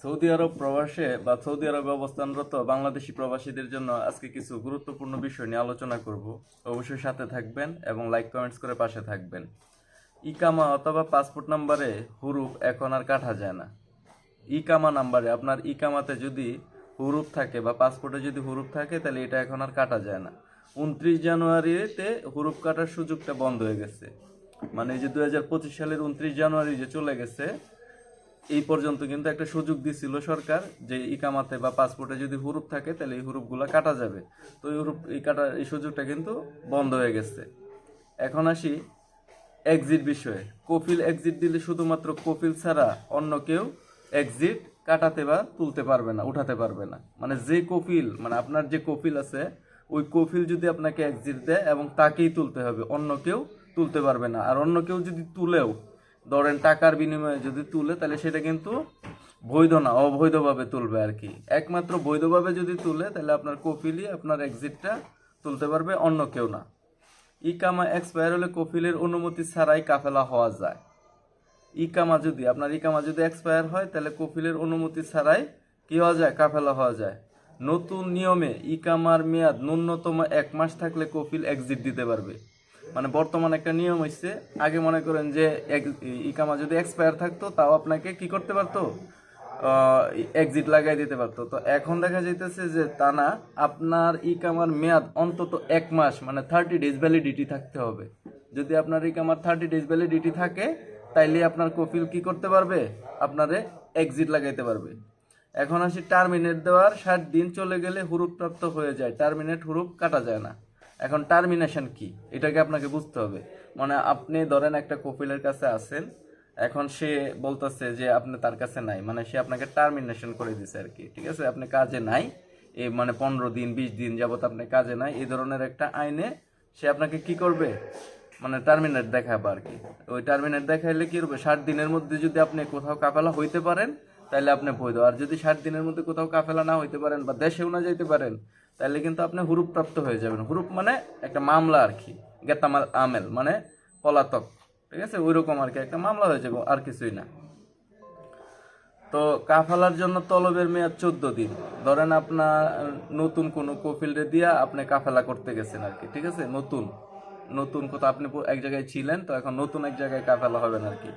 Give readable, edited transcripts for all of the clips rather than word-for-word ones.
Saudi আরব প্রবাসে বা Saudi আরবে অবস্থানরত বাংলাদেশি প্রবাসীদের জন্য আজকে কিছু গুরুত্বপূর্ণ বিষয় নিয়ে আলোচনা করব। অবশ্যই সাথে থাকবেন এবং লাইক কমেন্টস করে পাশে থাকবেন। ইকামা অথবা পাসপোর্ট নাম্বারে হুরুফ এখন আর কাটা যায় না। ইকামা নাম্বারে আপনার ইকামাতে যদি হুরুফ থাকে বা পাসপোর্টে যদি হুরুফ থাকে তাহলে এটা এখন আর কাটা যায় না। 29 জানুয়ারিতে হুরুফ কাটার সুযোগটা বন্ধ হয়ে গেছে। মানে এই যে 2025 সালের 29 জানুয়ারি যে চলে গেছে, এই পর্যন্ত কিন্তু একটা সুযোগ দিছিল সরকার যে ইকামাতে বা পাসপোর্টে যদি হুরুফ থাকে তাহলে এই হুরুফগুলো কাটা যাবে। তো এই সুযোগটা কিন্তু বন্ধ হয়ে গেছে। এখন আসি এক্সিট বিষয়ে। কফিল এক্সিট দিলে শুধুমাত্র কফিল ছাড়া অন্য কেউ এক্সিট কাটাতে বা তুলতে পারবে না, উঠাতে পারবে না। মানে যে কফিল, মানে আপনার যে কফিল আছে ওই কফিল যদি আপনাকে এক্সিট দেয় এবং তাকেই তুলতে হবে, অন্য কেউ তুলতে পারবে না। আর অন্য কেউ যদি তুলেও, ধরেন টাকার বিনিময়ে যদি তুলে, তাহলে সেটা কিন্তু বৈধ না, অবৈধভাবে তুলবে আর কি। একমাত্র বৈধভাবে যদি তুলে তাহলে আপনার কফিলই আপনার এক্সিটটা তুলতে পারবে, অন্য কেউ না। ইকামা এক্সপায়ার হলে কফিলের অনুমতি ছাড়াই কাফেলা হওয়া যায়। আপনার ইকামা যদি এক্সপায়ার হয় তাহলে কফিলের অনুমতি ছাড়াই কি হওয়া যায়, কাফেলা হওয়া যায়। নতুন নিয়মে ইকামার মেয়াদ ন্যূনতম 1 মাস থাকলে কফিল এক্সিট দিতে পারবে। মানে বর্তমান একটা নিয়ম হচ্ছে, আগে মনে করেন যে ইকামা যদি এক্সপায়ার থাকতো তাও আপনাকে কি করতে পারতো, এক্সিট লাগাই দিতে পারতো। তো এখন দেখা যাইতেছে যে তা না, আপনার ইকামার মেয়াদ অন্তত 1 মাস, মানে 30 ডেজ ভ্যালিডিটি থাকতে হবে। যদি আপনার ইকামার 30 ডেজ ভ্যালিডিটি থাকে তাইলে আপনার কফিল কি করতে পারবে, আপনারে এক্সিট লাগাইতে পারবে। এখন আসি টার্মিনেট দেওয়ার 60 দিন চলে গেলে হুরুপ প্রাপ্ত হয়ে যায়, টার্মিনেট হুরুপ কাটা যায় না। এখন টার্মিনেশন কি, এটাকে আপনাকে বুঝতে হবে। মানে আপনি ধরেন একটা কফিলের কাছে আছেন, এখন সে বলতেছে যে আপনি তার কাছে নাই, মানে সে আপনাকে টার্মিনেশন করে দিছে আর কি। ঠিক আছে, আপনি কাজে নাই, এই মানে 15 দিন 20 দিন যাবত আপনি কাজে নাই, এই ধরনের একটা আইনে সে আপনাকে কি করবে, মানে টার্মিনেট দেখাবে আর কি। ওই টার্মিনেট দেখাইলে কি হবে, 60 দিনের মধ্যে যদি আপনি কোথাও কাফেলা হইতে পারেন তাহলে আপনি বৈধ। আর যদি 60 দিনের মধ্যে কোথাও কাফেলা না হইতে পারেন বা দেশেও না যাইতে পারেন তাহলে কিন্তু আপনি হুরুপ প্রাপ্ত হয়ে যাবেন। হুরুপ মানে একটা মামলা আর কি, গেতামাল আমেল মানে পলাতক। ঠিক আছে, ওই রকম আর কি, একটা মামলা হয়ে যাবে, আর কিছুই না। তো কাফালার জন্য তলবের মেয়াদ 14 দিন। ধরেন আপনার নতুন কোনো কফিলরে দিয়া আপনি কাফেলা করতে গেছেন আর কি। ঠিক আছে, নতুন নতুন কোথাও আপনি এক জায়গায় ছিলেন, তো এখন নতুন এক জায়গায় কাফেলা হবেন আর কি।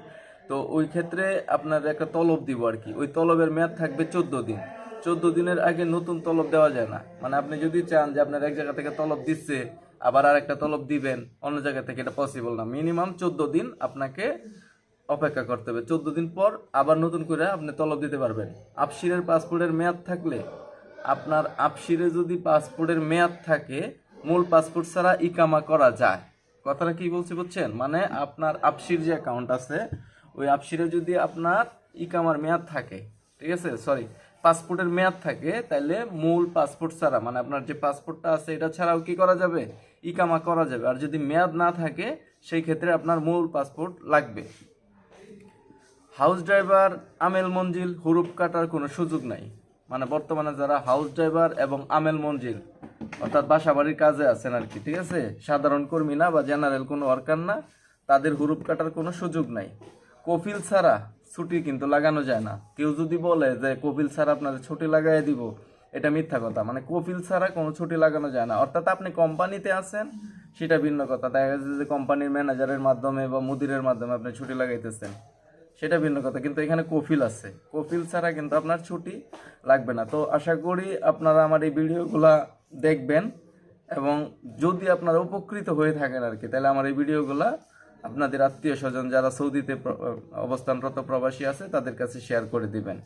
তো ওই ক্ষেত্রে আপনার একটা তলব দিব আর কি। ওই তলবের মেয়াদ থাকবে 14 দিন। 14 দিনের আগে নতুন তলব দেওয়া যায় না। মানে আপনি যদি চান যে আপনার এক জায়গা থেকে তলব দিচ্ছে, আবার আর একটা তলব দিবেন অন্য জায়গা থেকে, এটা পসিবল না। মিনিমাম 14 দিন আপনাকে অপেক্ষা করতে হবে। 14 দিন পর আবার নতুন করে আপনি তলব দিতে পারবেন। আফসিরের পাসপোর্টের মেয়াদ থাকলে, আপনার আফসিরে যদি পাসপোর্টের মেয়াদ থাকে, মূল পাসপোর্ট ছাড়া ইকামা করা যায়। কথাটা কি বলছি বুঝছেন? মানে আপনার আফসির যে অ্যাকাউন্ট আছে, ওই আফসিরে যদি আপনার ইকামার মেয়াদ থাকে, ঠিক আছে, সরি, পাসপোর্টের মেয়াদ থাকে, তাহলে মূল পাসপোর্ট ছাড়া, মানে আপনার যে পাসপোর্টটা আছে এটা ছাড়াও কি করা যাবে, ইকামা করা যাবে। আর যদি মেয়াদ না থাকে সেই ক্ষেত্রে আপনার মূল পাসপোর্ট লাগবে। হাউস ড্রাইভার আমেল মঞ্জিল হুরুপ কাটার কোনো সুযোগ নাই। মানে বর্তমানে যারা হাউস ড্রাইভার এবং আমেল মঞ্জিল অর্থাৎ বাসা বাড়ির কাজে আছেন আর কি, ঠিক আছে, সাধারণ কর্মী না বা জেনারেল কোনো ওয়ার্কার না, তাদের হুরুপ কাটার কোনো সুযোগ নাই। কফিল ছাড়া ছুটি কিন্তু লাগানো যায় না। কেউ যদি বলে যে কফিল ছাড়া আপনাদের ছুটি লাগাই দিব, এটা মিথ্যা কথা। মানে কফিল ছাড়া কোনো ছুটি লাগানো যায় না। অর্থাৎ আপনি কোম্পানিতে আছেন সেটা ভিন্ন কথা, দেখা গেছে যে কোম্পানির ম্যানেজারের মাধ্যমে বা মুদিরের মাধ্যমে আপনি ছুটি লাগাইতেছেন, সেটা ভিন্ন কথা। কিন্তু এখানে কফিল আছে, কফিল ছাড়া কিন্তু আপনার ছুটি লাগবে না। তো আশা করি আপনারা আমার এই ভিডিওগুলা দেখবেন, এবং যদি আপনারা উপকৃত হয়ে থাকেন আর কি, তাহলে আমার এই ভিডিওগুলা আপনাদের আত্মীয় স্বজন যারা সৌদিতে অবস্থানরত প্রবাসী আছে তাদের কাছে শেয়ার করে দিবেন।